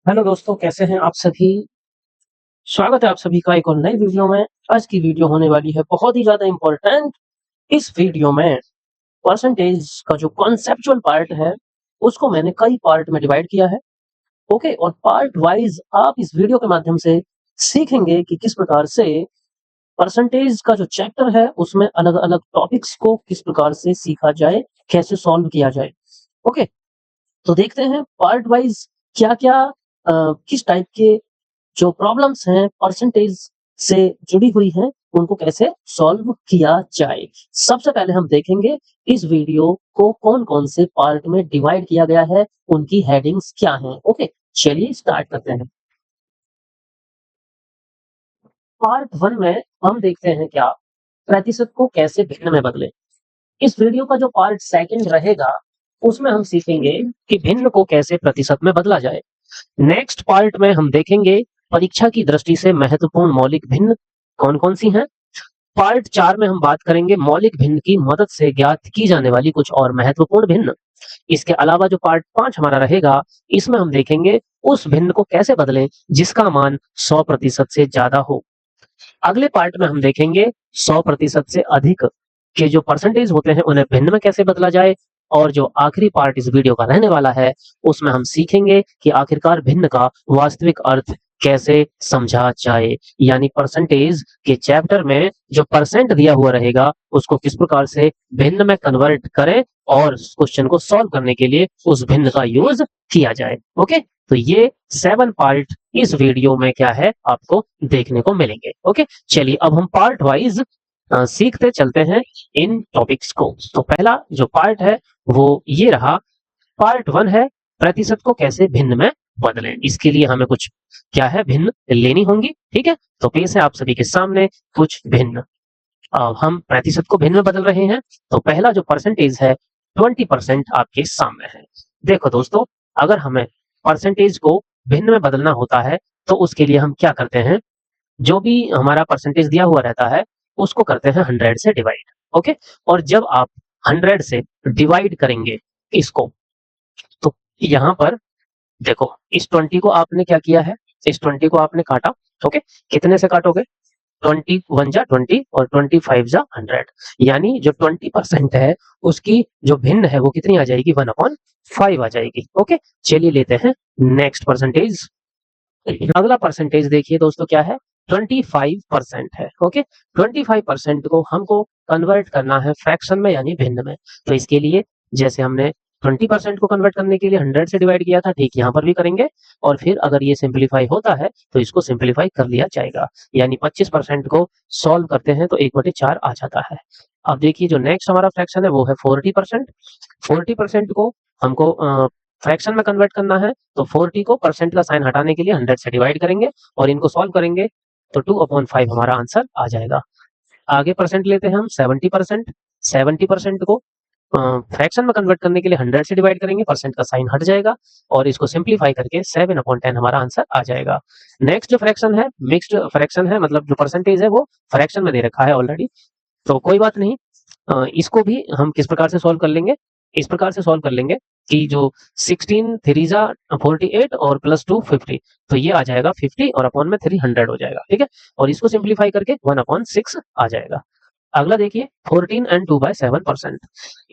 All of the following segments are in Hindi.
हेलो दोस्तों, कैसे हैं आप सभी? स्वागत है आप सभी का एक और नई वीडियो में। आज की वीडियो होने वाली है बहुत ही ज़्यादा इम्पोर्टेंट। इस वीडियो में परसेंटेज का जो कॉन्सेप्चुअल पार्ट है, उसको मैंने कई पार्ट में डिवाइड किया है। ओके, और पार्ट वाइज़ आप इस वीडियो के माध्यम से सीखेंगे कि किस प्रकार से परसेंटेज का जो चैप्टर है, उसमें अलग-अलग टॉपिक्स को किस प्रकार से सीखा जाए, कैसे सॉल्व किया जाए। ओके, तो देखते हैं पार्ट वाइज़ क्या-क्या किस टाइप के जो प्रॉब्लम्स हैं परसेंटेज से जुड़ी हुई हैं, उनको कैसे सॉल्व किया जाए। सबसे पहले हम देखेंगे इस वीडियो को कौन-कौन से पार्ट में डिवाइड किया गया है, उनकी हेडिंग्स क्या हैं। ओके, चलिए स्टार्ट करते हैं। पार्ट 1 में हम देखते हैं क्या प्रतिशत को कैसे भिन्न में बदलें। इस वीडियो का जो पार्ट 2 रहेगा, उसमें हम सीखेंगे कि भिन्न को कैसे प्रतिशत में बदला जाए। नेक्स्ट पार्ट में हम देखेंगे परीक्षा की दृष्टि से महत्वपूर्ण मौलिक भिन्न कौन-कौन सी हैं। पार्ट 4 में हम बात करेंगे मौलिक भिन्न की मदद से ज्ञात की जाने वाली कुछ और महत्वपूर्ण भिन्न। इसके अलावा जो पार्ट 5 हमारा रहेगा, इसमें हम देखेंगे उस भिन्न को कैसे बदलें जिसका मान 100% से ज़्यादा हो। अगले पार्ट में हम देखेंगे 100% से अधिक के जो परसेंटेज होते हैं, उन्हें भिन्न में कैसे बदला जाए। और जो आखिरी पार्ट इस वीडियो का रहने वाला है, उसमें हम सीखेंगे कि आखिरकार भिन्न का वास्तविक अर्थ कैसे समझा जाए। यानी परसेंटेज के चैप्टर में जो परसेंट दिया हुआ रहेगा, उसको किस प्रकार से भिन्न में कन्वर्ट करें और क्वेश्चन को सॉल्व करने के लिए उस भिन्न का यूज किया जाए। ओके, तो ये 7 पार्ट इस वीडियो में क्या है आपको देखने को मिलेंगे। ओके, चलिए अब हम पार्ट वाइज सीखते चलते हैं इन टॉपिक्स को। तो पहला जो पार्ट है वो ये रहा। पार्ट 1 है प्रतिशत को कैसे भिन्न में बदलें। इसके लिए हमें कुछ क्या है भिन्न लेनी होंगी। ठीक है, तो पेश है आप सभी के सामने कुछ भिन्न। हम प्रतिशत को भिन्न में बदल रहे हैं। तो पहला जो परसेंटेज है 20% आपके सामने है। देखो दोस्तों, अगर हमें परसेंटेज को भिन्न में बदलना होता है, तो उसके लिए हम क्या करते हैं, जो भी हमारा परसेंटेज दिया हुआ रहता है, उसको करते हैं 100 से डिवाइड। ओके, और जब आप 100 से डिवाइड करेंगे इसको, तो यहाँ पर देखो इस 20 को आपने क्या किया है, इस 20 को आपने काटा। ओके, कितने से काटोगे, 21 जा 20 और 25 जा 100, यानी जो 20% है उसकी जो भिन्न है वो कितनी आ जाएगी, 1/5 आ जाएगी। ओके, चलिए लेते हैं नेक्स्ट परसेंटेज। अगला परसेंटेज देखिए दोस्तों क्या है, 25% है। ओके, 25% को हमको कन्वर्ट करना है फ्रैक्शन में यानी भिन्न में। तो इसके लिए जैसे हमने 20% को कन्वर्ट करने के लिए 100 से डिवाइड किया था, ठीक यहाँ पर भी करेंगे। और फिर अगर ये सिंप्लीफाई होता है तो इसको सिंप्लीफाई कर लिया जाएगा, यानी 25% को सॉल्व करते हैं तो 1/4 आ जाता है। अब देखिए जो नेक्स्ट हमारा फ्रैक्शन है वो है 40%। 40% को हमको फ्रैक्शन में कन्वर्ट करना है, तो 40 को परसेंट का साइन हटाने के लिए 100 से डिवाइड करेंगे और इनको सॉल्व करेंगे तो 2/5 हमारा आंसर आ जाएगा। आगे परसेंट लेते हैं हम 70%। 70% को फ्रैक्शन में कन्वर्ट करने के लिए 100 से डिवाइड करेंगे, परसेंट का साइन हट जाएगा और इसको सिंप्लीफाई करके 7/10 हमारा आंसर आ जाएगा। नेक्स्ट जो फ्रैक्शन है मिक्स्ड फ्रैक्शन है, मतलब जो परसेंटेज है वो फ्रैक्शन में दे रखा है ऑलरेडी, तो कोई बात नहीं। इसको भी हम किस प्रकार से सॉल्व कर लेंगे, इस प्रकार से सॉल्व कर लेंगे कि जो 16 3 जा 48 और प्लस 2 50, तो ये आ जाएगा 50 और अपॉन में 300 हो जाएगा। ठीक है, और इसको सिंप्लीफाई करके 1/6 आ जाएगा। अगला देखिए 14 एंड 2/7%।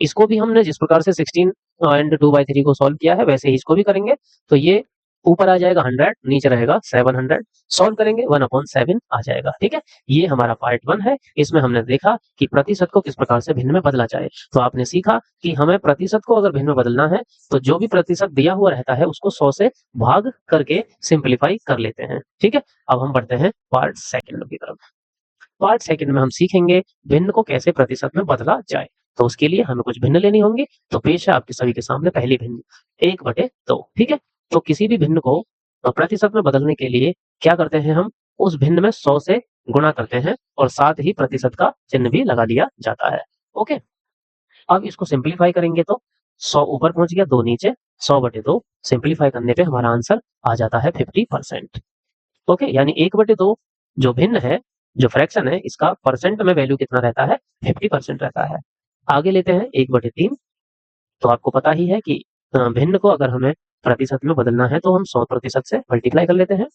इसको भी हमने जिस प्रकार से 16 एंड 2/3 को सॉल्व किया है, वैसे ही इसको भी करेंगे। तो ये ऊपर आ जाएगा 100, नीचे रहेगा 700, सॉल्व करेंगे 1/7 आ जाएगा। ठीक है, ये हमारा पार्ट 1 है। इसमें हमने देखा कि प्रतिशत को किस प्रकार से भिन्न में बदला जाए। तो आपने सीखा कि हमें प्रतिशत को अगर भिन्न में बदलना है, तो जो भी प्रतिशत दिया हुआ रहता है उसको 100 से भाग करके सिंप्लीफाई कर लेते हैं। ठीक है, अब हम बढ़ते हैं पार्ट 2 की तरफ। पार्ट 2 में हम सीखेंगे भिन्न को कैसे प्रतिशत में बदला जाए। तो उसके लिए हमें कुछ भिन्न लेनी होंगी। तो पेश है आपके सभी के सामने पहली भिन्न 1/2। ठीक है, तो किसी भी भिन्न को प्रतिशत में बदलने के लिए क्या करते हैं, हम उस भिन्न में 100 से गुणा करते हैं और साथ ही प्रतिशत का चिन्ह भी लगा दिया जाता है। ओके, अब इसको सिंप्लीफाई करेंगे तो 100 ऊपर पहुंच गया, 2 नीचे, 100/2 सिंप्लीफाई करने पे हमारा आंसर आ जाता है 50%। ओके, यानी 1/2 जो भिन्न है, जो फ्रैक्शन है, इसका परसेंट में वैल्यू कितना रहता है, 50% रहता है। आगे लेते हैं 1/3। तो आपको पता ही है कि भिन्न को अगर हमें प्रतिशत में बदलना है तो हम 100% से मल्टीप्लाई कर लेते हैं।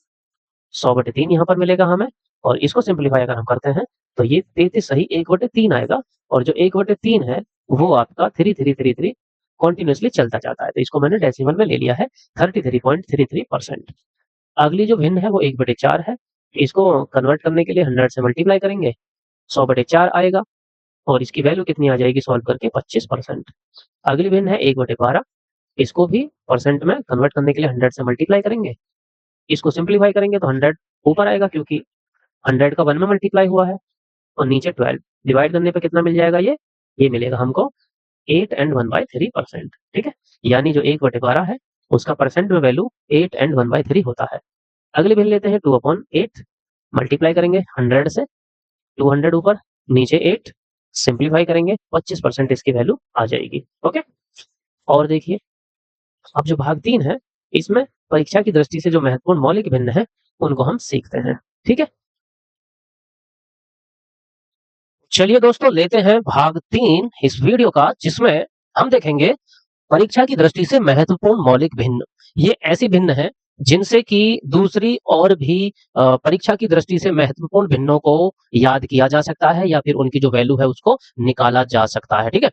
100/3 यहाँ पर मिलेगा हमें, और इसको सिंप्लीफाई अगर हम करते हैं तो ये 33 सही 1/3 आएगा, और जो 1/3 है वो आपका 3333 कंटिन्यूअसली चलता जाता है, तो इसको मैंने डेसिमल में ले लिया है 33.33%। अगली जो भिन्न है वो 1/4 है, इसको कन्वर्ट करने के लिए 100 से मल्टीप्लाई करेंगे, 100/4 आएगा, और इसकी वैल्यू कितनी आ जाएगी सॉल्व करके 25%। अगली भिन्न है 1/12, इसको भी परसेंट में कन्वर्ट करने के लिए 100 से मल्टीप्लाई करेंगे, इसको सिंप्लीफाई करेंगे तो 100 ऊपर आएगा क्योंकि 100 का 1 में मल्टीप्लाई हुआ है, और नीचे 12 डिवाइड करने पे कितना मिल जाएगा, ये मिलेगा हमको 8 and 1/3%। ठीक है, यानी जो 1/12 है उसका परसेंट में वैल्यू 8 and 1/3 होता है। अगली वैल्यू लेते हैं 2/8, मल्टीप्लाई करेंगे 100 से, 200 ऊपर नीचे 8, सिंप्लीफाई करेंगे 25% इसकी वैल्यू आ जाएगी। ओके, और देखिए अब जो भाग 3 है इसमें परीक्षा की दृष्टि से जो महत्वपूर्ण मौलिक भिन्न है उनको हम सीखते हैं। ठीक है, चलिए दोस्तों लेते हैं भाग 3 इस वीडियो का, जिसमें हम देखेंगे परीक्षा की दृष्टि से महत्वपूर्ण मौलिक भिन्न। ये ऐसी भिन्न है जिनसे कि दूसरी और भी परीक्षा की दृष्टि से महत्वपूर्ण भिन्नों को याद किया जा सकता है, या फिर उनकी जो वैल्यू है उसको निकाला जा सकता है। ठीक है,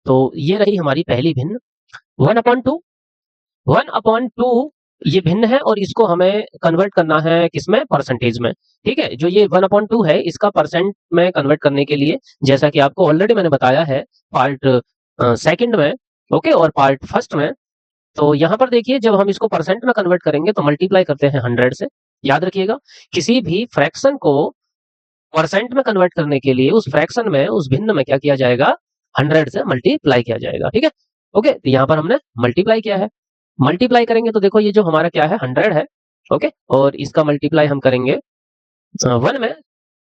तो ये रही हमारी पहली भिन्न 1/2। 1/2 ये भिन्न है और इसको हमें कन्वर्ट करना है किसमें, परसेंटेज में। ठीक है, जो ये 1/2 है इसका परसेंट में कन्वर्ट करने के लिए, जैसा कि आपको ऑलरेडी मैंने बताया है पार्ट सेकंड में, ओके, और पार्ट फर्स्ट में, तो यहाँ पर देखिए जब हम इसको परसेंट में कन्वर्ट करेंगे तो मल्टीप्लाई करते हैं 100 से। याद रखिएगा, किसी भी फ्रैक्शन को परसेंट में कन्वर्ट करने के लिए उस फ्रैक्शन में, उस भिन्न में क्या किया जाएगा, 100 से मल्टीप्लाई किया जाएगा। ठीक है, ओके, तो यहाँ पर हमने मल्टीप्लाई किया है। मल्टीप्लाई करेंगे तो देखो ये जो हमारा क्या है 100 है, ओके, और इसका मल्टीप्लाई हम करेंगे 1 में,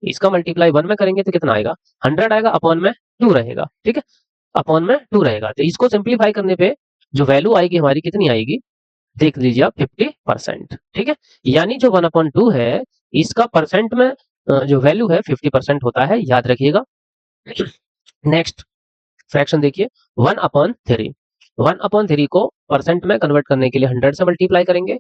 इसका मल्टीप्लाई 1 में करेंगे तो कितना आएगा, 100 आएगा, अपॉन में 2 रहेगा। ठीक है, अपॉन में 2 रहेगा, तो इसको सिंप्लीफाई करने पे जो वैल्यू आएगी हमारी कितनी आएगी, देख लीजिए आप 50%। ठीक है, यानी जो 1/2 है इसका परसेंट में जो वैल्यू है 50% होता है, याद रखिएगा। नेक्स्ट फ्रैक्शन देखिए 1/3। 1/3 को परसेंट में कन्वर्ट करने के लिए 100 से मल्टीप्लाई करेंगे,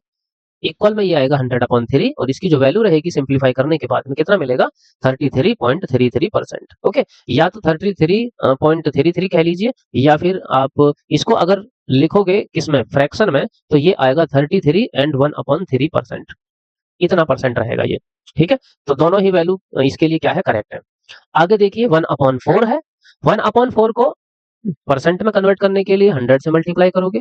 इक्वल में ये आएगा 100/3, और इसकी जो वैल्यू रहेगी सिंप्लीफाई करने के बाद में कितना मिलेगा, 33.33%। ओके, या तो 33.33 कह लीजिए, या फिर आप इसको अगर लिखोगे किसमें, फ्रैक्शन में, तो ये आएगा 33 and 1/3%, इतना परसेंट रहेगा ये। ठीक है, तो दोनों ही वैल्यू इसके लिए क्या है, करेक्ट है। आगे देखिए 1/4 है, 1/4 को परसेंट में कन्वर्ट करने के लिए 100 से मल्टीप्लाई करोगे,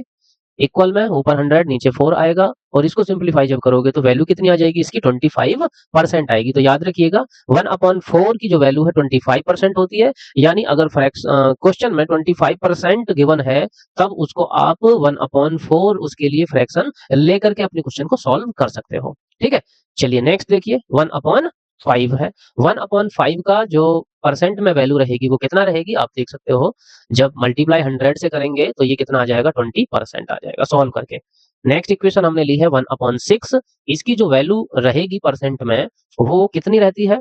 इक्वल में ऊपर 100 नीचे 4 आएगा, और इसको सिंप्लीफाई जब करोगे तो वैल्यू कितनी आ जाएगी इसकी, 25% आएगी। तो याद रखिएगा 1/4 की जो वैल्यू है 25% होती है, यानी अगर क्वेश्चन में 25% गिवन है तब उसको आप 1/4 उसके लिए फ्रैक्शन लेकर के अपने क्वेश्चन को सॉल्व कर सकते हो। ठीक है, चलिए नेक्स्ट देखिए 1/5 है। 1/5 का जो परसेंट में वैल्यू रहेगी वो कितना रहेगी, आप देख सकते हो, जब मल्टीप्लाई 100 से करेंगे तो ये कितना आ जाएगा, 20% आ जाएगा सॉल्व करके। नेक्स्ट इक्वेशन हमने ली है 1/6, इसकी जो वैल्यू रहेगी परसेंट में वो कितनी रहती है,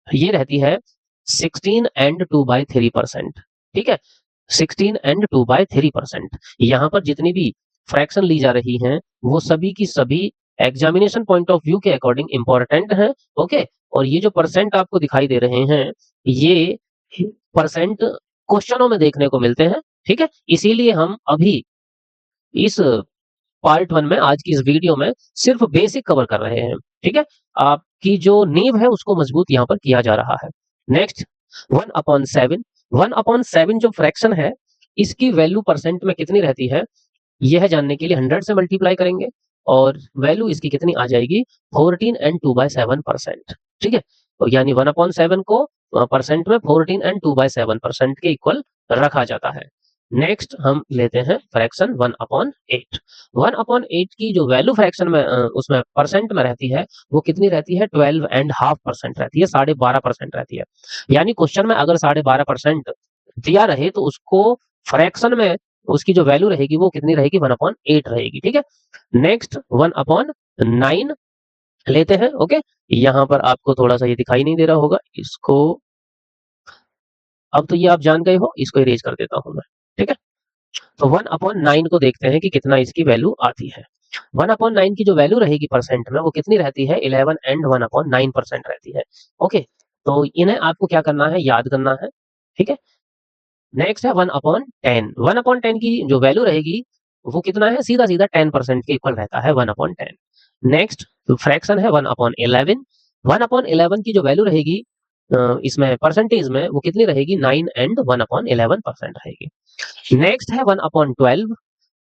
ये रहती है 16 and 2/3%। ठीक है, 16 and 2/3%। यहाँ पर जितनी भी फ्रैक्शन ली जा रही हैं वो सभी की सभी एग्जामिनेशन पॉइंट ऑफ व्यू के अकॉर्डिंग इंपॉर्टेंट है। ओके, और ये जो परसेंट आपको दिखाई दे रहे हैं ये परसेंट क्वेश्चनों में देखने को मिलते हैं। ठीक है, इसीलिए हम अभी इस पार्ट 1 में, आज की इस वीडियो में सिर्फ बेसिक कवर कर रहे हैं। ठीक है, आपकी जो नींव है उसको मजबूत यहाँ पर किया जा रहा है। नेक्स्ट 1/7। 1/7 जो फ्रैक्शन है इसकी वैल्यू परसेंट में कितनी रहती है, यह जानने के लिए 100 से मल्टीप्लाई करेंगे, और वैल्यू इसकी कितनी आ जाएगी, 14 and 2/7%। ठीक है, तो यानी 1/7 को परसेंट में 14 and 2/7% के इक्वल रखा जाता है। नेक्स्ट हम लेते हैं फ्रैक्शन 1/8। 1/8 की जो वैल्यू फ्रैक्शन में उसमें परसेंट में रहती है वो कितनी रहती है, 12.5% रहती है, 12.5% रहती है। यानी क्वेश्चन में अगर 12.5% दिया रहे तो उसको फ्रैक्शन में उसकी जो वैल्यू रहेगी वो कितनी रहेगी, 1/8 रहेगी। ठीक है, नेक्स्ट 1/9 लेते हैं। ओके, यहाँ पर आपको थोड़ा सा ये दिखाई नहीं दे रहा होगा, इसको अब तो ये आप जान गए हो, इसको इरेज कर देता हूं मैं। ठीक है, तो 1/9 को देखते हैं कि कितना इसकी वैल्यू आती है। 1/9 की जो वैल्यू रहेगी परसेंट में वो कितनी रहती है, 11 एंड 1/9% रहती है। ओके, तो इन्हें आपको क्या करना है, याद करना है। ठीक है, नेक्स्ट है 1/10। 1/10 की जो वैल्यू रहेगी वो कितना है, सीधा सीधा 10% के इक्वल रहता है 1/10। नेक्स्ट फ्रैक्शन है 1/11। 1/11 की जो वैल्यू रहेगी इसमें परसेंटेज में वो कितनी रहेगी, 9 एंड 1/11% रहेगी। नेक्स्ट है 1/12।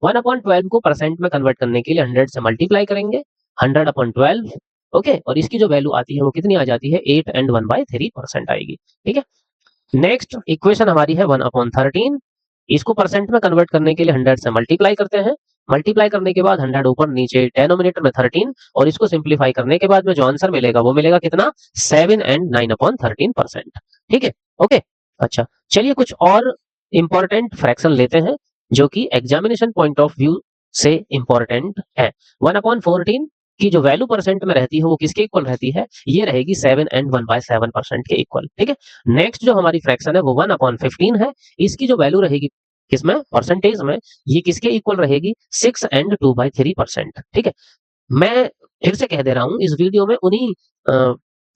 1/12 को परसेंट में कन्वर्ट करने के लिए 100 से मल्टीप्लाई करेंगे, 100/12। ओके, और इसकी जो वैल्यू आती है वो कितनी आ जाती है, 8 एंड 1/3% आएगी। ठीक है, नेक्स्ट इक्वेशन हमारी है 1/13। इसको परसेंट में कन्वर्ट करने के लिए 100 से मल्टीप्लाई करते हैं, मल्टीप्लाई करने के बाद 100 ऊपर नीचे, डिनोमिनेटर में 13, और इसको सिंप्लीफाई करने के बाद में जो आंसर मिलेगा वो मिलेगा कितना, 7 एंड 9/13%। ठीक है, ओके। अच्छा, चलिए कुछ और इंपॉर्टेंट फ्रैक्शन लेते हैं जो कि एग्जामिनेशन पॉइंट ऑफ व्यू से इंपॉर्टेंट है। 1/14 की जो वैल्यू परसेंट में रहती है वो किसके इक्वल रहती है, ये रहेगी 7 एंड 1/7% के इक्वल। ठीक है, नेक्स्ट जो हमारी फ्रैक्शन है वो 1/15 है। इसकी जो वैल्यू रहेगी किसमें, परसेंटेज में, ये किसके इक्वल रहेगी, 6 एंड 2/3%। ठीक है, मैं फिर से कह दे रहा हूं, इस वीडियो में उन्हीं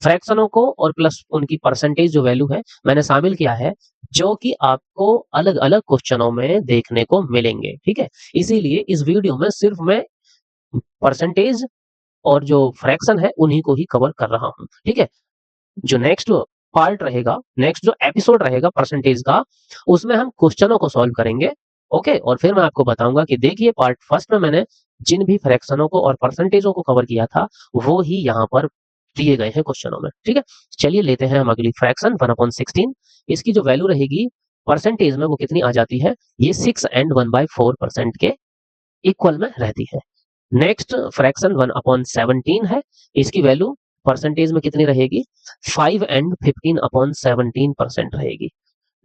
फ्रैक्शनों को और प्लस उनकी परसेंटेज जो वैल्यू है मैंने शामिल किया है जो कि आपको अलग अलग क्वेश्चनों में देखने को मिलेंगे। ठीक है, इसीलिए इस वीडियो में सिर्फ मैं परसेंटेज और जो फ्रैक्शन है उन्हीं को ही कवर कर रहा हूं। ठीक है, जो नेक्स्ट पार्ट रहेगा, नेक्स्ट जो एपिसोड रहेगा परसेंटेज का, उसमें हम क्वेश्चनों को सॉल्व करेंगे। ओके, और फिर मैं आपको बताऊंगा कि देखिए पार्ट फर्स्ट में मैंने जिन भी फ्रैक्शनों को और परसेंटेजों को कवर किया था वो ही यहाँ पर दिए गए हैं क्वेश्चनों में। ठीक है, चलिए लेते हैं हम अगली फ्रैक्शन 1/16। इसकी जो वैल्यू रहेगी परसेंटेज में वो कितनी आ जाती है, ये 6 एंड 1/4% के इक्वल में रहती है। नेक्स्ट फ्रैक्शन 1/17 है। इसकी वैल्यू परसेंटेज में कितनी रहेगी, 5 एंड 15/17% रहेगी।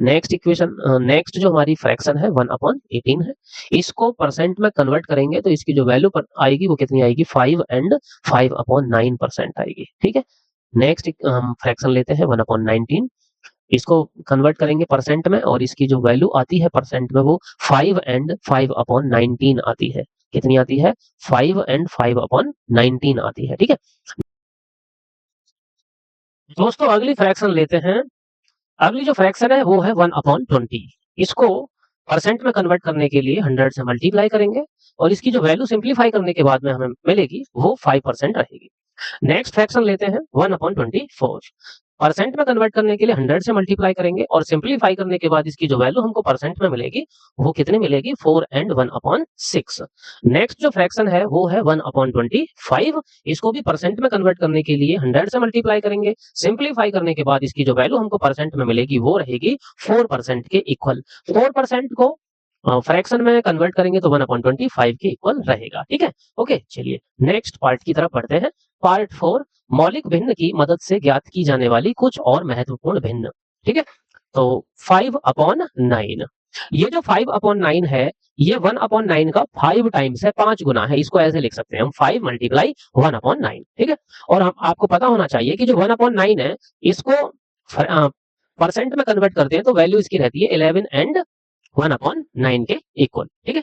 नेक्स्ट इक्वेशन, नेक्स्ट जो हमारी फ्रैक्शन है 1/18 है। इसको परसेंट में कन्वर्ट करेंगे तो इसकी जो वैल्यू आएगी वो कितनी आएगी, 5 एंड 5/9% आएगी। ठीक है, नेक्स्ट हम फ्रैक्शन लेते हैं 1/19। इसको कन्वर्ट करेंगे परसेंट में और इसकी जो वैल्यू आती है परसेंट में वो 5 एंड 5/19 आती है। कितनी आती है, 5 एंड 5/19 आती है। ठीक है दोस्तों, अगली फ्रैक्शन लेते हैं। अगली जो फ्रैक्शन है वो है 1/20। इसको परसेंट में कन्वर्ट करने के लिए 100 से मल्टीप्लाई करेंगे और इसकी जो वैल्यू सिंप्लीफाई करने के बाद में हमें मिलेगी वो 5% रहेगी। नेक्स्ट फ्रैक्शन लेते हैं 1/24। परसेंट में कन्वर्ट करने के लिए 100 से मल्टीप्लाई करेंगे और सिंप्लीफाई करने के बाद इसकी जो वैल्यू हमको परसेंट में मिलेगी वो कितनी मिलेगी, 4 एंड 1/6। नेक्स्ट जो फ्रैक्शन है वो है 1/25। इसको भी परसेंट में कन्वर्ट करने के लिए 100 से मल्टीप्लाई करेंगे, सिंप्लीफाई करने के बाद इसकी जो वैल्यू हमको परसेंट में मिलेगी वो रहेगी 4% के इक्वल। 4% को फ्रैक्शन में कन्वर्ट करेंगे तो 1/25 के इक्वल रहेगा। ठीक है, ओके। चलिए नेक्स्ट पार्ट की तरफ बढ़ते हैं। पार्ट 4, मौलिक भिन्न की मदद से ज्ञात की जाने वाली कुछ और महत्वपूर्ण भिन्न। ठीक है, तो 5/9, ये जो 5/9 है ये 1/9 का 5 टाइम्स है, 5 गुना है। इसको ऐसे लिख सकते हैं हम, 5 मल्टीप्लाई 1/9। ठीक है, और हम आपको पता होना चाहिए कि जो 1/9 है इसको परसेंट में कन्वर्ट करते हैं तो वैल्यू इसकी रहती है 11 एंड 1/9 के इक्वल। ठीक है,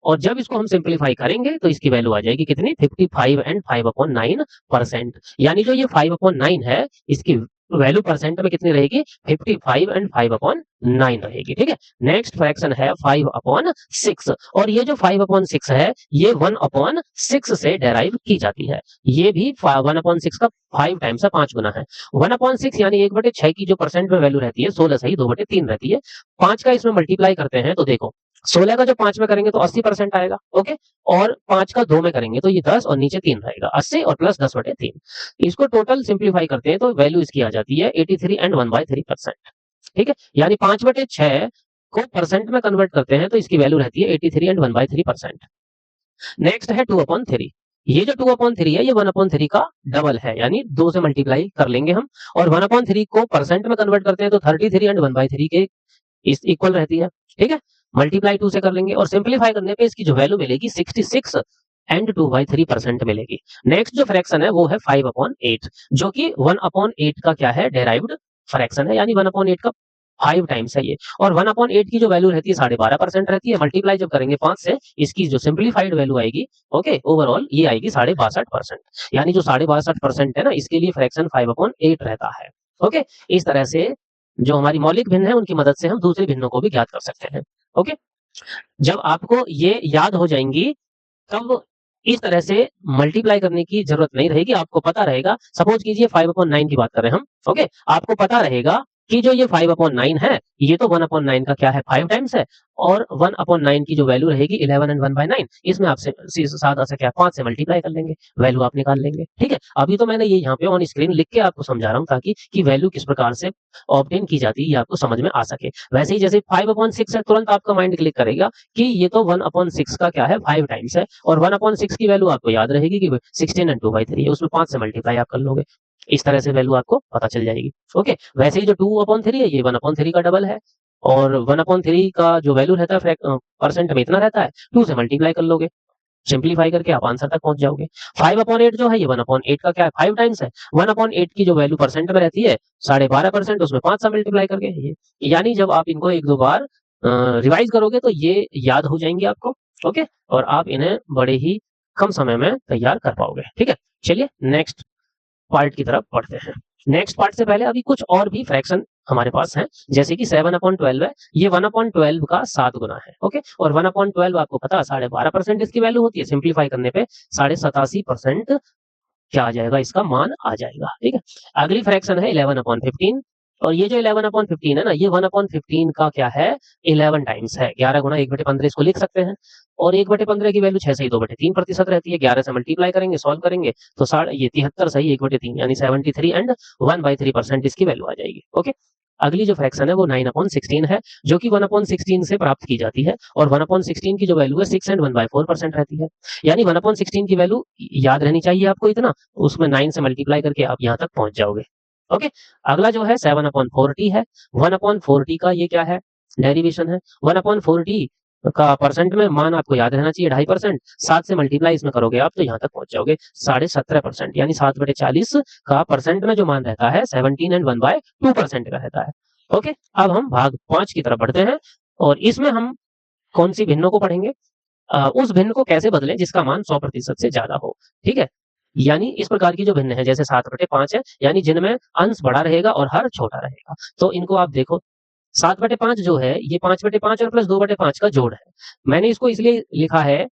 और जब इसको हम सिंप्लीफाई करेंगे तो इसकी वैल्यू आ जाएगी कितनी, 55 एंड 5/9%। यानी जो ये 5/9 है इसकी वैल्यू परसेंट में कितनी रहेगी, 55 एंड 5/9 रहेगी। ठीक है, नेक्स्ट फ्रैक्शन है 5/6 और ये जो 5/6 है ये 1/6 से डेराइव की जाती है। ये भी 1/6 का 5 टाइम्स है, 5 गुना है। 1/6 यानी 1/6 की जो परसेंट में वैल्यू रहती है 16 सही 2/3 रहती है। 5 का इसमें मल्टीप्लाई करते हैं तो देखो 16 का जो 5 में करेंगे तो 80% आएगा। ओके, और 5 का 2 में करेंगे तो ये 10 और नीचे 3 रहेगा, 80 और प्लस 10/3। इसको टोटल सिंप्लीफाई करते हैं तो वैल्यू इसकी आ जाती है 83 एंड 1/3%। ठीक है, यानी 5/6 को परसेंट में कन्वर्ट करते हैं तो इसकी वैल्यू रहती है 83 एंड 1/3%। नेक्स्ट है 2/3। ये जो 2/3 है ये 1/3 का डबल है, यानी 2 से मल्टीप्लाई कर लेंगे हम, और 1/3 को परसेंट में कन्वर्ट करते हैं तो 33 एंड 1/3 के इस इक्वल रहती है। ठीक है, मल्टीप्लाई 2 से कर लेंगे और सिंप्लीफाई करने पे इसकी जो वैल्यू मिलेगी 66 एंड 2/3% मिलेगी। नेक्स्ट जो फ्रैक्शन है वो है 5/8 जो कि 1/8 का क्या है, डेराइव्ड फ्रैक्शन है, यानी 1/8 का 5 टाइम्स है ये। और 1/8 की जो वैल्यू रहती है 12.5% रहती है, मल्टीप्लाई जब करेंगे 5 से, इसकी जो सिंप्लीफाइड वैल्यू आएगी, ओके, ओवरऑल ये आएगी 62.5%। यानी जो 62.5% है ना, इसके लिए फ्रैक्शन 5/8 रहता है। ओके, इस तरह से जो हमारी मौलिक भिन्न है उनकी मदद से हम दूसरी भिन्नों को भी ज्ञात कर सकते हैं। ओके, जब आपको ये याद हो जाएंगी तब इस तरह से मल्टीप्लाई करने की जरूरत नहीं रहेगी, आपको पता रहेगा। सपोज कीजिए 5/9 की बात कर रहे हैं हम, ओके, आपको पता रहेगा कि जो ये 5/9 है, ये तो 1/9 का क्या है, 5 टाइम्स है, और 1/9 की जो वैल्यू रहेगी 11 एंड 1/9, इसमें आपसे सादा सा क्या 5 से मल्टीप्लाई कर लेंगे, वैल्यू आप निकाल लेंगे। ठीक है, अभी तो मैंने ये यहाँ पे ऑन स्क्रीन लिख के आपको समझा रहा हूँ ताकि कि वैल्यू किस प्रकार से ऑब्टेन की जाती है ये आपको समझ में आ सके। वैसे ही जैसे 5/6 है, तुरंत आपका माइंड क्लिक करेगा कि ये तो 1/6 का क्या है, 5 टाइम्स है, और 1/6 की वैल्यू आपको याद रहेगी कि 16 एंड 2/3 है, उसमें 5 से मल्टीप्लाई आप कर लोगे, इस तरह से वैल्यू आपको पता चल जाएगी। ओके, वैसे ही जो 2/3 है, ये 1/3 का डबल है, और 1/3 का जो वैल्यू रहता है परसेंट में इतना रहता है, 2 से मल्टीप्लाई कर लोगे, सिंप्लीफाई करके आप आंसर तक पहुंच जाओगे। 5/8 जो है, ये 1/8 का क्या है, 5 टाइम्स है। 1/8 की जो वैल्यू परसेंट में रहती है 12.5%, उसमें 5 से मल्टीप्लाई करके, ये यानी जब आप इनको एक दो बार रिवाइज करोगे तो ये याद हो जाएंगे आपको। ओके, और आप इन्हें बड़े ही कम समय में तैयार कर पाओगे। ठीक है, चलिए नेक्स्ट पार्ट की तरफ बढ़ते हैं। नेक्स्ट पार्ट से पहले अभी कुछ और भी फ्रैक्शन हमारे पास हैं, जैसे कि 7/12 है, ये 1/12 का 7 गुना है। ओके, और 1/12 आपको पता है 12.5% इसकी वैल्यू होती है, सिंप्लीफाई करने पे 87.5% क्या आ जाएगा, इसका मान आ जाएगा। ठीक है, अगली फ्रैक्शन है 11/15, और ये जो 11/15 है ना, ये 1/15 का क्या है, 11 टाइम्स है। 11 गुना 1/15 इसको लिख सकते हैं, और 1/15 की वैल्यू 6 से ही 2/3% रहती है। 11 से मल्टीप्लाई करेंगे, सॉल्व करेंगे तो ये 73 सही 1/3 यानी 73 एंड 1/3% इसकी वैल्यू आ जाएगी। ओके, अगली जो फ्रैक्शन है वो 9/16 है, जो कि 1/16 से प्राप्त की जाती है, और 1/16 की जो वैल्यू है 6 एंड 1/4% रहती है। यानी 1/16 की वैल्यू याद रहनी चाहिए आपको इतना, उसमें 9 से मल्टीप्लाई करके आप यहाँ तक पहुंच जाओगे। ओके, अगला जो है 7/40 है। 1/40 का ये क्या है, डेरिवेशन है। 1/40 का परसेंट में मान आपको याद रहना चाहिए 2.5%, 7 से मल्टीप्लाई इसमें करोगे आप तो यहाँ तक पहुंच जाओगे 17.5%, यानी 7/40 का परसेंट में जो मान रहता है 17 एंड 1/2% का रहता है। ओके, अब हम भाग 5 की तरफ बढ़ते हैं, और इसमें हम कौन सी भिन्नों को पढ़ेंगे, उस भिन्न को कैसे बदलें जिसका मान 100% से ज्यादा हो। ठीक है, यानी इस प्रकार की जो भिन्न है, जैसे 7/5 है, यानी जिनमें अंश बड़ा रहेगा और हर छोटा रहेगा, तो इनको आप देखो। 7/5 जो है, ये 5/5 और प्लस 2/5 का जोड़ है। मैंने इसको इसलिए लिखा है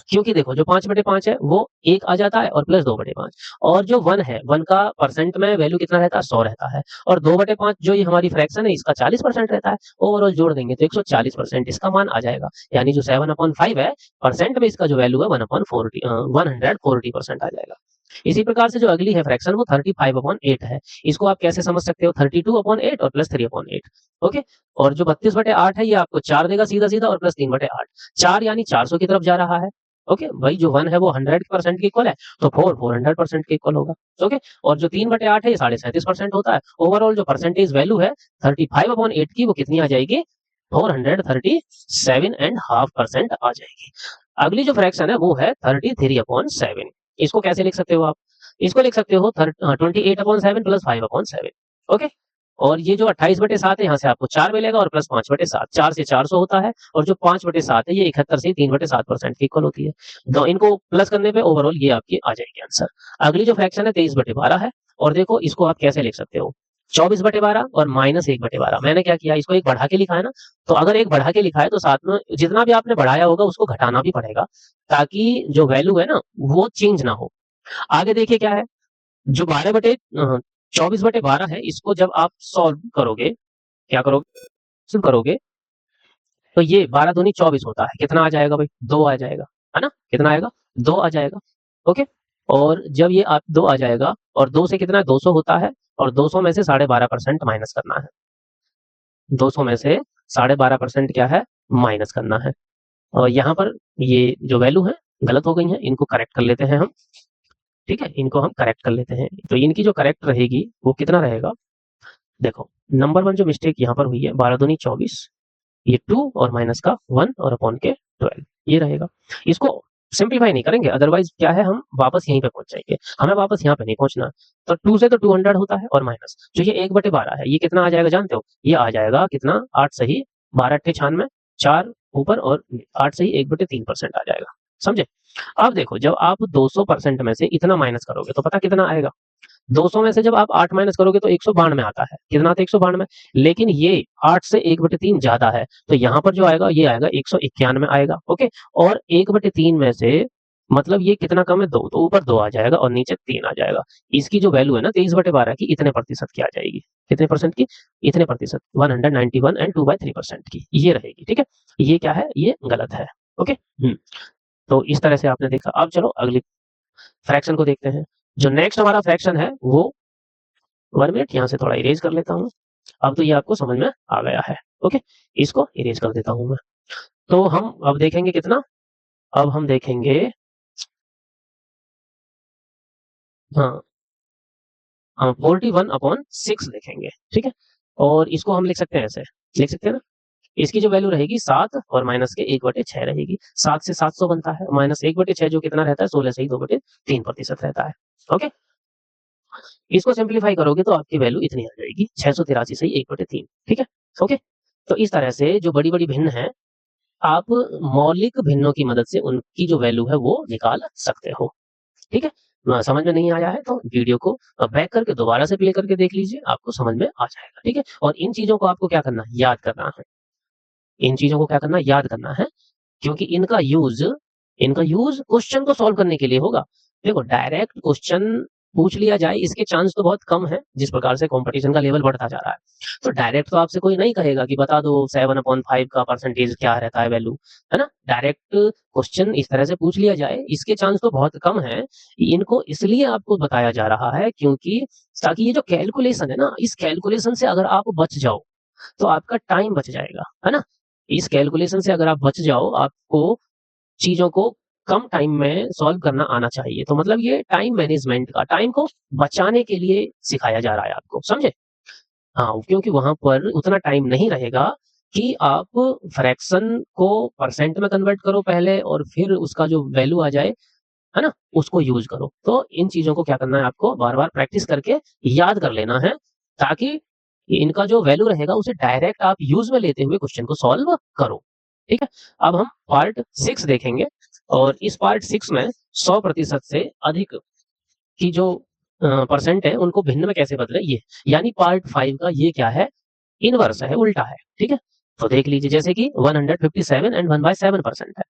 क्योंकि देखो, जो 5/5 है वो 1 आ जाता है, और प्लस 2/5, और जो 1 है, 1 का परसेंट में वैल्यू कितना रहता है, 100 रहता है, और 2/5 जो ये हमारी फ्रैक्शन है, इसका 40% रहता है। ओवरऑल जोड़ देंगे तो 140% इसका मान आ जाएगा, यानी जो 7/5 है, परसेंट में इसका जो वैल्यू है 140% आ जाएगा। इसी प्रकार से जो अगली है फ्रैक्शन, वो 35/8 है। इसको आप कैसे समझ सकते हो, 32/8 और प्लस 3/8। ओके, और जो 32/8 है, ये आपको 4 देगा सीधा सीधा, और प्लस 3/8, 4 यानी 400 की तरफ जा रहा है। ओके, भाई जो 1 है वो 100% के इक्वल है, तो 4 400% के इक्वल होगा। ओके, और जो 3/8 है, ये 37.5% होता है। ओवरऑल जो परसेंटेज वैल्यू है 35/8 की, वो कितनी आ जाएगी, 437.5% आ जाएगी। अगली जो फ्रैक्शन है वो है 33/7। इसको कैसे लिख सकते हो आप, इसको लिख सकते हो 28/7 प्लस 5/7। ओके, और ये जो 28/7 है, यहाँ से आपको 4 मिलेगा, और प्लस 5/7, 4 से 400 होता है, और जो 5/7 है, ये 71 से 3/7% की इक्वल होती है। तो इनको प्लस करने पे ओवरऑल ये आपकी आ जाएगी आंसर। अगली जो फ्रैक्शन है 23/12 है, और देखो इसको आप कैसे लिख सकते हो, 24/12 और -1/12। मैंने क्या किया, इसको एक बढ़ा के लिखा है ना, तो अगर एक बढ़ा के लिखा है तो साथ में जितना भी आपने बढ़ाया होगा उसको घटाना भी पड़ेगा, ताकि जो वैल्यू है ना वो चेंज ना हो। आगे देखिए क्या है, जो 24/12 है, इसको जब आप सॉल्व करोगे, क्या करोगे, सॉल्व करोगे, तो ये 12 दूनी 24 होता है, कितना आ जाएगा भाई, 2 आ जाएगा, है ना, कितना आएगा, 2 आ जाएगा। ओके, और जब ये आप 2 आ जाएगा, और 2 से कितना 200 होता है, और 200 में से 12.5% माइनस करना है, 200 में से 12.5% क्या है, माइनस करना है। और यहाँ पर ये जो वैल्यू है गलत हो गई है, इनको करेक्ट कर लेते हैं हम। ठीक है, इनको हम करेक्ट कर लेते हैं, तो इनकी जो करेक्ट रहेगी वो कितना रहेगा, देखो नंबर 1 जो मिस्टेक यहाँ पर हुई है, 12 दूनी 24, ये 2 और माइनस का 1 और अपॉन के 12, ये रहेगा। इसको सिंप्लीफाई नहीं करेंगे, अदरवाइज क्या है हम वापस यहीं पे पहुंच जाएंगे, हमें वापस यहाँ पे नहीं पहुंचना। तो 2 से तो 200 होता है और माइनस जो ये 1/12 है ये कितना आ जाएगा जानते हो, ये आ जाएगा कितना 8 सही 12 अट्ठे 96 4 ऊपर और 8 सही 1/3% आ जाएगा, समझे। अब देखो जब आप 200% में से इतना माइनस करोगे तो पता कितना आएगा, 200 में से जब आप 8 माइनस करोगे तो 192 आता है, कितना आता है 192, लेकिन ये 8 से 1/3 ज्यादा है तो यहाँ पर जो आएगा ये आएगा 191 आएगा, ओके। और 1/3 में से मतलब ये कितना कम है 2, तो ऊपर 2 आ जाएगा और नीचे 3 आ जाएगा। इसकी जो वैल्यू है ना 23/12 की इतने प्रतिशत की आ जाएगी, कितने परसेंट की, इतने प्रतिशत 191 एंड 2/3% की ये रहेगी, ठीक है। ये क्या है, ये गलत है, ओके। तो इस तरह से आपने देखा। अब चलो अगली फ्रैक्शन को देखते हैं। जो नेक्स्ट हमारा फ्रैक्शन है वो 1 मिनट यहाँ से थोड़ा इरेज कर लेता हूँ। अब तो ये आपको समझ में आ गया है, ओके। इसको इरेज कर देता हूँ मैं। तो हम अब देखेंगे कितना, अब हम देखेंगे हाँ 41/6 देखेंगे, ठीक है। और इसको हम लिख सकते हैं ऐसे, लिख सकते हैं ना, इसकी जो वैल्यू रहेगी 7 और माइनस के 1/6 रहेगी। 7 से 700 बनता है, माइनस 1/6 जो कितना रहता है 16 से ही 2/3% रहता है, ओके। इसको सिंप्लीफाई करोगे तो आपकी वैल्यू इतनी आ जाएगी 683 से 1/3, ठीक है, ओके। तो इस तरह से जो बड़ी बड़ी भिन्न है आप मौलिक भिन्नों की मदद से उनकी जो वैल्यू है वो निकाल सकते हो, ठीक है। समझ में नहीं आया है तो वीडियो को बैक करके दोबारा से प्ले करके देख लीजिए, आपको समझ में आ जाएगा, ठीक है। और इन चीजों को आपको क्या करना है, याद करना है। इन चीजों को क्या करना है, याद करना है, क्योंकि इनका यूज क्वेश्चन को सॉल्व करने के लिए होगा। देखो डायरेक्ट क्वेश्चन पूछ लिया जाए इसके चांस तो बहुत कम है, जिस प्रकार से कंपटीशन का लेवल बढ़ता जा रहा है। तो डायरेक्ट तो आपसे कोई नहीं कहेगा कि बता दो 7/5 का परसेंटेज क्या रहता है वैल्यू, है ना। डायरेक्ट क्वेश्चन इस तरह से पूछ लिया जाए इसके चांस तो बहुत कम है। इनको इसलिए आपको बताया जा रहा है क्योंकि ताकि ये जो कैलकुलेशन है ना, इस कैलकुलेशन से अगर आप बच जाओ तो आपका टाइम बच जाएगा, है ना। इस कैलकुलेशन से अगर आप बच जाओ, आपको चीजों को कम टाइम में सॉल्व करना आना चाहिए। तो मतलब ये टाइम मैनेजमेंट का, टाइम को बचाने के लिए सिखाया जा रहा है आपको, समझे। हाँ, क्योंकि वहां पर उतना टाइम नहीं रहेगा कि आप फ्रैक्शन को परसेंट में कन्वर्ट करो पहले और फिर उसका जो वैल्यू आ जाए, है ना, उसको यूज करो। तो इन चीजों को क्या करना है, आपको बार बार प्रैक्टिस करके याद कर लेना है, ताकि इनका जो वैल्यू रहेगा उसे डायरेक्ट आप यूज में लेते हुए क्वेश्चन को सॉल्व करो, ठीक है। अब हम पार्ट 6 देखेंगे और इस पार्ट 6 में 100% से अधिक की जो परसेंट है उनको भिन्न में कैसे बदले, ये यानी पार्ट 5 का ये क्या है, इनवर्स है, उल्टा है, ठीक है। तो देख लीजिए जैसे कि 157 एंड 1/7% है,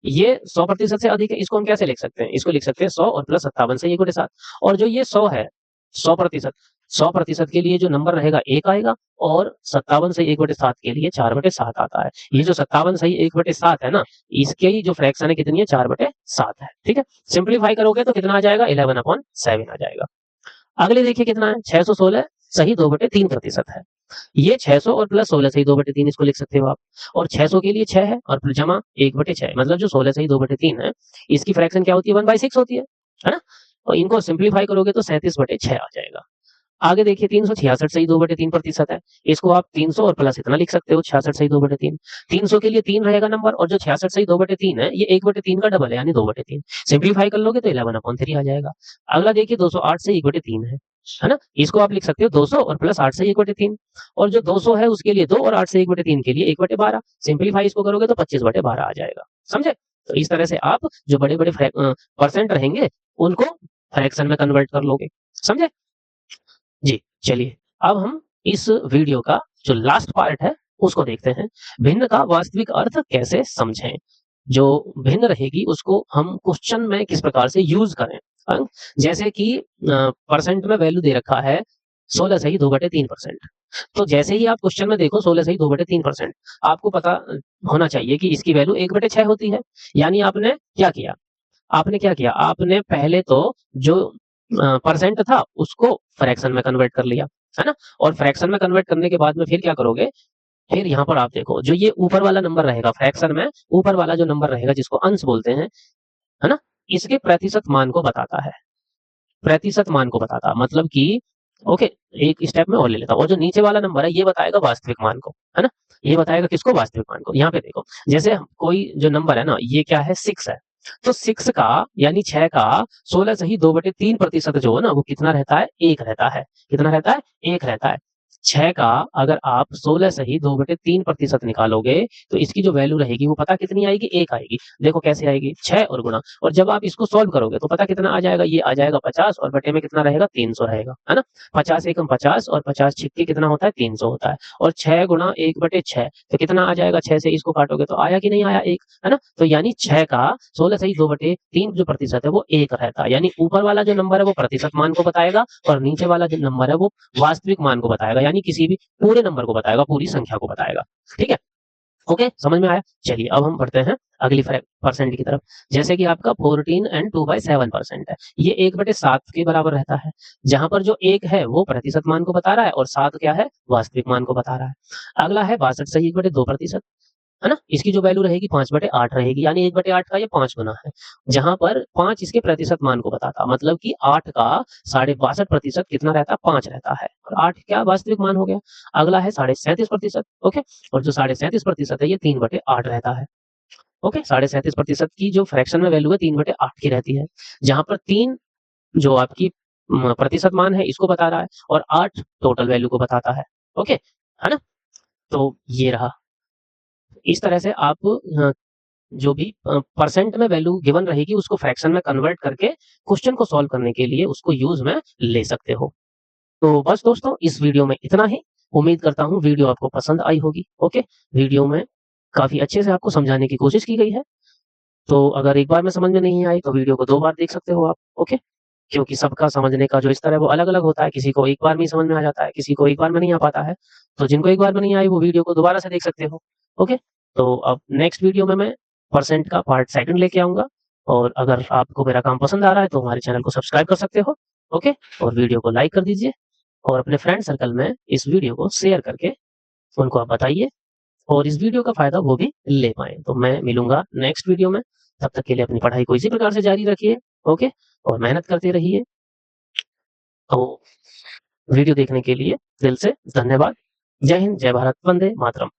ये 100% से अधिक है। इसको हम कैसे लिख सकते हैं, इसको लिख सकते हैं 100 और प्लस 57 से 1/7। और जो ये 100 है 100%, 100% के लिए जो नंबर रहेगा 1 आएगा और 57 से 1/7 के लिए 4/7 आता है। ये जो 57 सही 1/7 है ना, इसके जो फ्रैक्शन है कितनी है 4/7 है, ठीक है। सिंप्लीफाई करोगे तो कितना आ जाएगा 11/7 आ जाएगा। अगले देखिए कितना है 616 सही 2/3% है। ये 600 और प्लस 16 सही 2/3 इसको लिख सकते हो आप। और 600 के लिए 6 है और जमा 1/6 मतलब जो 16 सही 2/3 है, इसकी फ्रैक्शन क्या होती है 1/6 होती है ना। और इनको सिंप्लीफाई करोगे तो 37/6 आ जाएगा। आगे देखिए 366 सही 2/3% है। इसको आप 300 और प्लस इतना लिख सकते हो 66 सही 2/3। 300 के लिए 3 रहेगा नंबर और जो 66 सही 2/3 है ये 1/3 का डबल है यानी 2/3। सिंप्लीफाई कर लोगे तो 11/3 आ जाएगा। अगला देखिए 208 से 1/3 है ना, इसको आप लिख सकते हो 200 और प्लस 8 से 1/3। और जो 200 है उसके लिए 2 और 8 से 1/3 के लिए 1/12। सिंप्लीफाई इसको करोगे तो 25/12 आ जाएगा, समझे। तो इस तरह से आप जो बड़े बड़े परसेंट रहेंगे उनको फ्रैक्शन में कन्वर्ट कर लोगे, समझे जी। चलिए अब हम इस वीडियो का जो लास्ट पार्ट है उसको देखते हैं, भिन्न का वास्तविक अर्थ कैसे समझें। जो भिन्न रहेगी उसको हम क्वेश्चन में किस प्रकार से यूज करें। जैसे कि परसेंट में वैल्यू दे रखा है 16 सही 2/3%। तो जैसे ही आप क्वेश्चन में देखो 16 सही 2/3%, आपको पता होना चाहिए कि इसकी वैल्यू 1/6 होती है। यानी आपने क्या किया, आपने पहले तो जो परसेंट था उसको फ्रैक्शन में कन्वर्ट कर लिया, है ना। और फ्रैक्शन में कन्वर्ट करने के बाद में फिर क्या करोगे, फिर यहाँ पर आप देखो जो ये ऊपर वाला नंबर रहेगा फ्रैक्शन में, ऊपर वाला जो नंबर रहेगा जिसको अंश बोलते हैं, है ना, इसके प्रतिशत मान को बताता है। प्रतिशत मान को बताता मतलब कि ओके, एक स्टेप में और ले लेता हूँ। और जो नीचे वाला नंबर है ये बताएगा वास्तविक मान को, है ना। ये बताएगा किसको, वास्तविक मान को। यहाँ पे देखो जैसे कोई जो नंबर है ना, ये क्या है 6 है, तो 6 का यानी 6 का 16 से ही 2/3% जो है ना वो कितना रहता है? 1 रहता है। कितना रहता है? 1 रहता है। 6 का अगर आप 16 से ही 2/3% निकालोगे तो इसकी जो वैल्यू रहेगी वो पता कितनी आएगी? 1 आएगी। देखो कैसे आएगी? 6 और गुणा, और जब आप इसको सॉल्व करोगे तो पता कितना आ जाएगा? ये आ जाएगा 50 और बटे में कितना रहेगा? 300 रहेगा, है ना? 50 एकम 50 और 50 छिक्के कितना होता है? 300 होता है, और 6 गुणा 1/6 तो कितना आ जाएगा? 6 से इसको काटोगे तो आया कि नहीं आया? 1, है ना? तो यानी 6 का 16 से ही 2/3 जो प्रतिशत है वो 1 रहता है। यानी ऊपर वाला जो नंबर है वो प्रतिशत मान को बताएगा और नीचे वाला जो नंबर है वो वास्तविक मान को बताएगा, यानी किसी भी पूरे नंबर को बताएगा, पूरी संख्या को बताएगा। ठीक है? ओके, समझ में आया? चलिए अब हम बढ़ते हैं अगली परसेंट की तरफ। जैसे कि आपका 14 एंड 2/7% है। ये 1/7 के बराबर रहता है। जहां पर जो 1 है वो प्रतिशत मान को बता रहा है और 7 क्या है? वास्तविक मान को बता रहा है। अगला है 62 से 1/2%, है ना? इसकी जो वैल्यू रहेगी 5/8 रहेगी, यानी 1/8 का ये 5 गुना है। जहां पर 5 इसके प्रतिशत मान को बताता, मतलब कि 8 का 62.5% कितना रहता है? 5 रहता है, और 8 क्या वास्तविक मान हो गया। अगला है 37.5%, ओके, और जो 37.5% है ये 3/8 रहता है। ओके, 37.5% की जो फ्रैक्शन में वैल्यू है 3/8 की रहती है, जहां पर 3 जो आपकी प्रतिशत मान है इसको बता रहा है और 8 टोटल वैल्यू को बताता है। ओके, है ना? तो ये रहा। इस तरह से आप जो भी परसेंट में वैल्यू गिवन रहेगी उसको फ्रैक्शन में कन्वर्ट करके क्वेश्चन को सॉल्व करने के लिए उसको यूज में ले सकते हो। तो बस दोस्तों इस वीडियो में इतना ही। उम्मीद करता हूँ वीडियो आपको पसंद आई होगी। ओके, वीडियो में काफी अच्छे से आपको समझाने की कोशिश की गई है। तो अगर एक बार में समझ में नहीं आई तो वीडियो को 2 बार देख सकते हो आप। ओके, क्योंकि सबका समझने का जो स्तर है वो अलग-अलग होता है। किसी को एक बार में ही समझ में आ जाता है, किसी को एक बार में नहीं आ पाता है। तो जिनको एक बार में नहीं आई वो वीडियो को दोबारा से देख सकते हो। ओके, तो अब नेक्स्ट वीडियो में मैं परसेंट का पार्ट 2 लेके आऊँगा, और अगर आपको मेरा काम पसंद आ रहा है तो हमारे चैनल को सब्सक्राइब कर सकते हो। ओके, और वीडियो को लाइक कर दीजिए और अपने फ्रेंड सर्कल में इस वीडियो को शेयर करके उनको आप बताइए और इस वीडियो का फ़ायदा वो भी ले पाएँ। तो मैं मिलूँगा नेक्स्ट वीडियो में, तब तक के लिए अपनी पढ़ाई को इसी प्रकार से जारी रखिए। ओके, और मेहनत करते रहिए। तो वीडियो देखने के लिए दिल से धन्यवाद। जय हिंद, जय भारत, वंदे मातरम।